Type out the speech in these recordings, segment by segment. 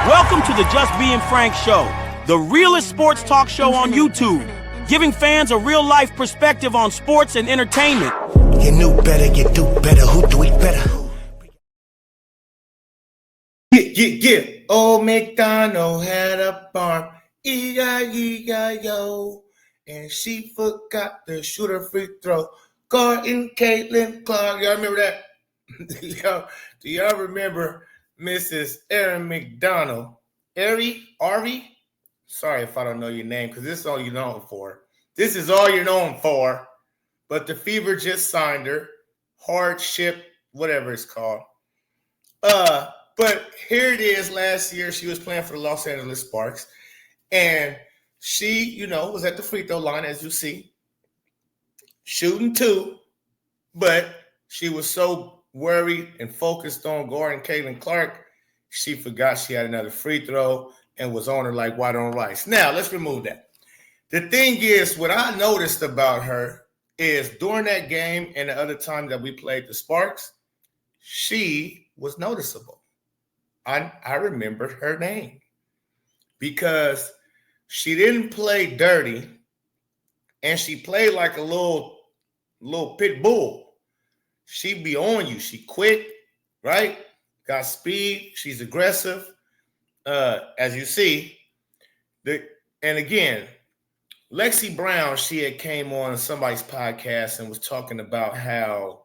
Welcome to the Just Being Frank Show, the realest sports talk show on YouTube, giving fans a real-life perspective on sports and entertainment. You knew better, you do better, who do it better? Yeah. Old Mcdonald had a farm, E-I-E-I-O, and she forgot to shoot a free throw. Gordon, Caitlin, Clark, y'all remember that? Do y'all remember Mrs. Erin McDonald? Arri? Sorry if I don't know your name, because this is all you're known for. This is all you're known for. But the Fever just signed her. Hardship, whatever it's called. But here it is. Last year, she was playing for the Los Angeles Sparks. And she, was at the free throw line, as you see, shooting two. But she was so worried and focused on guarding Caitlin Clark, she forgot she had another free throw and was on her like white on rice. Now, let's remove that. The thing is, what I noticed about her is during that game and the other time that we played the Sparks, she was noticeable. I remembered her name because she didn't play dirty and she played like a little pit bull. She be on you. She quick, right? Got speed. She's aggressive. As you see, and again, Lexi Brown, she had came on somebody's podcast and was talking about how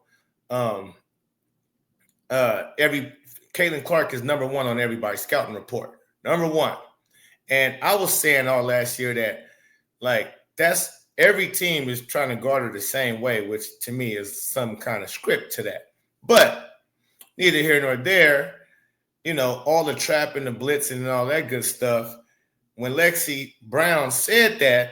Caitlin Clark is number one on everybody's scouting report. Number one. And I was saying all last year that that's every team is trying to guard her the same way, which to me is some kind of script to that. But neither here nor there, all the trapping, the blitzing, and all that good stuff. When Lexi Brown said that,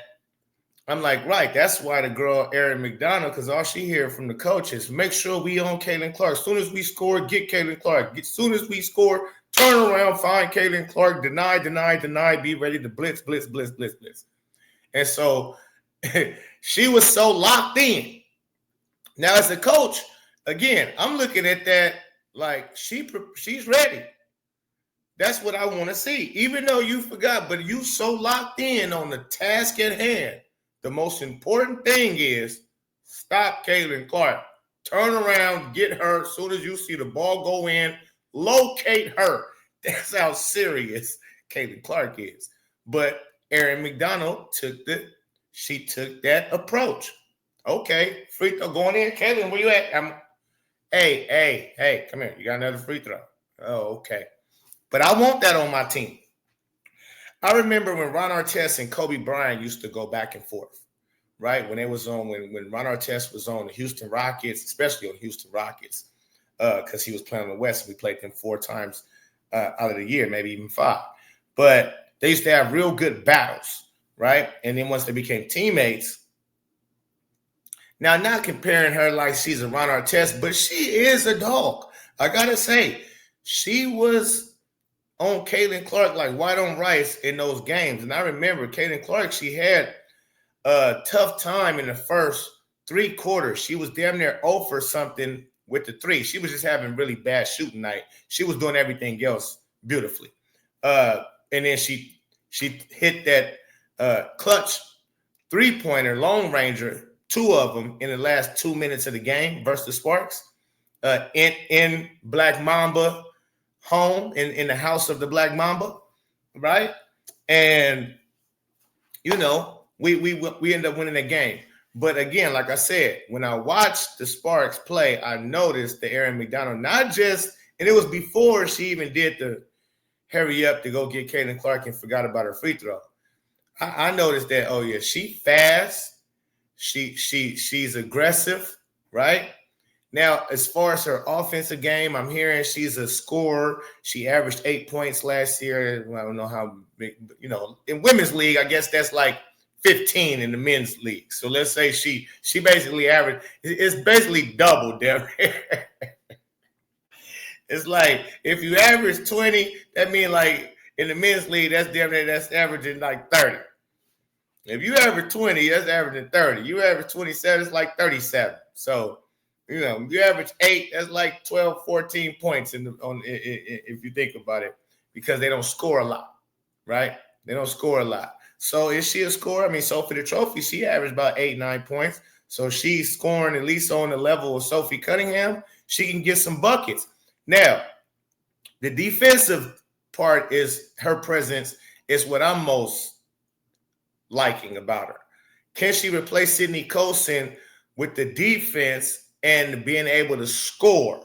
I'm like, right, that's why the girl, Erin McDonald, because all she hear from the coach is make sure we own Caitlin Clark. As soon as we score, get Caitlin Clark. As soon as we score, turn around, find Caitlin Clark, deny, be ready to blitz. And so she was so locked in. Now, as a coach, again, I'm looking at that like she's ready. That's what I want to see. Even though you forgot, but you so locked in on the task at hand. The most important thing is stop Caitlin Clark. Turn around, get her as soon as you see the ball go in, locate her. That's how serious Caitlin Clark is. But Erin McDonald took that approach. Okay, free throw going in. Caitlin, where you at? Hey, come here. You got another free throw. Oh, okay. But I want that on my team. I remember when Ron Artest and Kobe Bryant used to go back and forth, right? When Ron Artest was on the Houston Rockets, especially on Houston Rockets, because he was playing on the West. We played them 4 times out of the year, maybe even 5. But they used to have real good battles, right? And then once they became teammates, now not comparing her like she's a Ron Artest, but she is a dog. I got to say, she was on Caitlin Clark like white on rice in those games. And I remember Caitlin Clark, she had a tough time in the first 3 quarters. She was damn near 0 for something with the 3. She was just having really bad shooting night. She was doing everything else beautifully. And then she hit that clutch 3-pointer, Lone Ranger, 2 of them in the last 2 minutes of the game versus the Sparks in Black Mamba home in the house of the Black Mamba, right? And we end up winning the game. But again, like I said, when I watched the Sparks play, I noticed the Erin McDonald, and it was before she even did the hurry up to go get Caitlin Clark and forgot about her free throw. I noticed that, oh yeah, she fast, she's aggressive, right? Now, as far as her offensive game, I'm hearing she's a scorer. She averaged 8 points last year. I don't know how big, in women's league, I guess that's like 15 in the men's league. So let's say she basically averaged, it's basically double, Devin. It's like if you average 20, that means like in the men's league, that's averaging like 30. If you average 20, that's averaging 30. You average 27, it's like 37. So you average 8, that's like 12, 14 points if you think about it. because they don't score a lot, right? They don't score a lot. So is she a scorer? I mean, Sophie the Trophy, she averaged about 8-9 points. So she's scoring at least on the level of Sophie Cunningham. She can get some buckets. Now, the defensive part is her presence is what I'm most liking about her. Can she replace Sydney Colson with the defense and being able to score?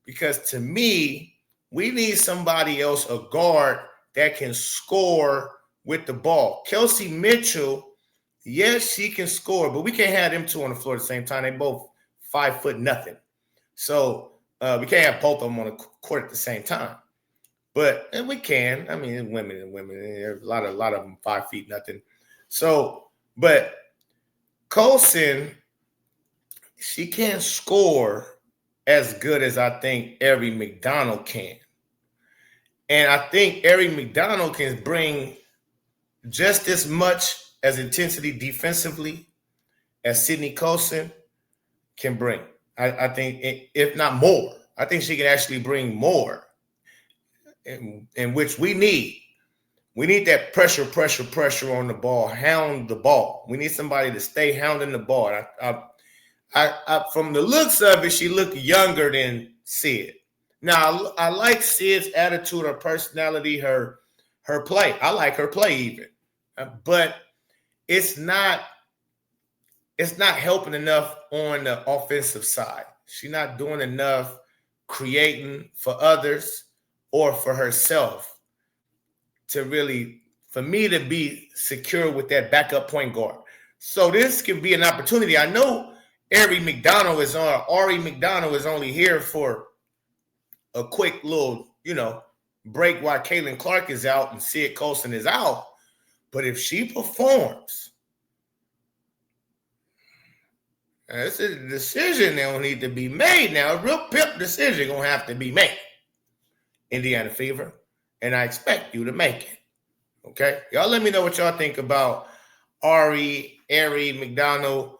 Because to me, we need somebody else, a guard that can score with the ball. Kelsey Mitchell, yes, she can score, but we can't have them two on the floor at the same time. They both 5'0". So we can't have both of them on the court at the same time. But and we can. I mean, women and women. A lot of them 5 feet nothing. So, but Colson, she can't score as good as I think Arri Mcdonald can. And I think Arri Mcdonald can bring just as much as intensity defensively as Sydney Colson can bring. I think, if not more, I think she can actually bring more, in which we need. We need that pressure on the ball, hound the ball. We need somebody to stay hounding the ball. I from the looks of it, she looked younger than Sid. Now, I like Sid's attitude, her personality, her play. I like her play even. But it's not helping enough on the offensive side. She's not doing enough creating for others or for herself to really, for me to be secure with that backup point guard. So this can be an opportunity. I know Arri Mcdonald is only here for a quick little, break while Caitlin Clark is out and Sid Colson is out. But if she performs, it's a decision that will need to be made now. A real pimp decision going to have to be made. Indiana Fever, and I expect you to make it. Okay? Y'all let me know what y'all think about Arri Mcdonald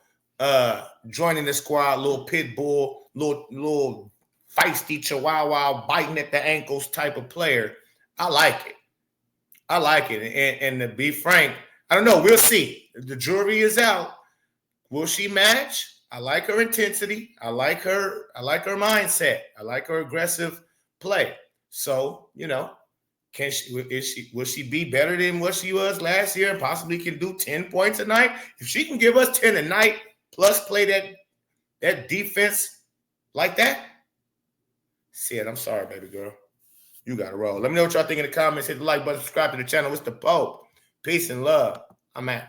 joining the squad, little pit bull, little feisty chihuahua, biting at the ankles type of player. I like it. And to be frank, I don't know. We'll see. The jury is out. Will she match? I like her intensity. I like her mindset. I like her aggressive play. So, will she be better than what she was last year and possibly can do 10 points a night? If she can give us 10 a night plus play that defense like that, Sid, I'm sorry, baby girl. You got to roll. Let me know what y'all think in the comments. Hit the like button, subscribe to the channel. It's the Pope. Peace and love. I'm out.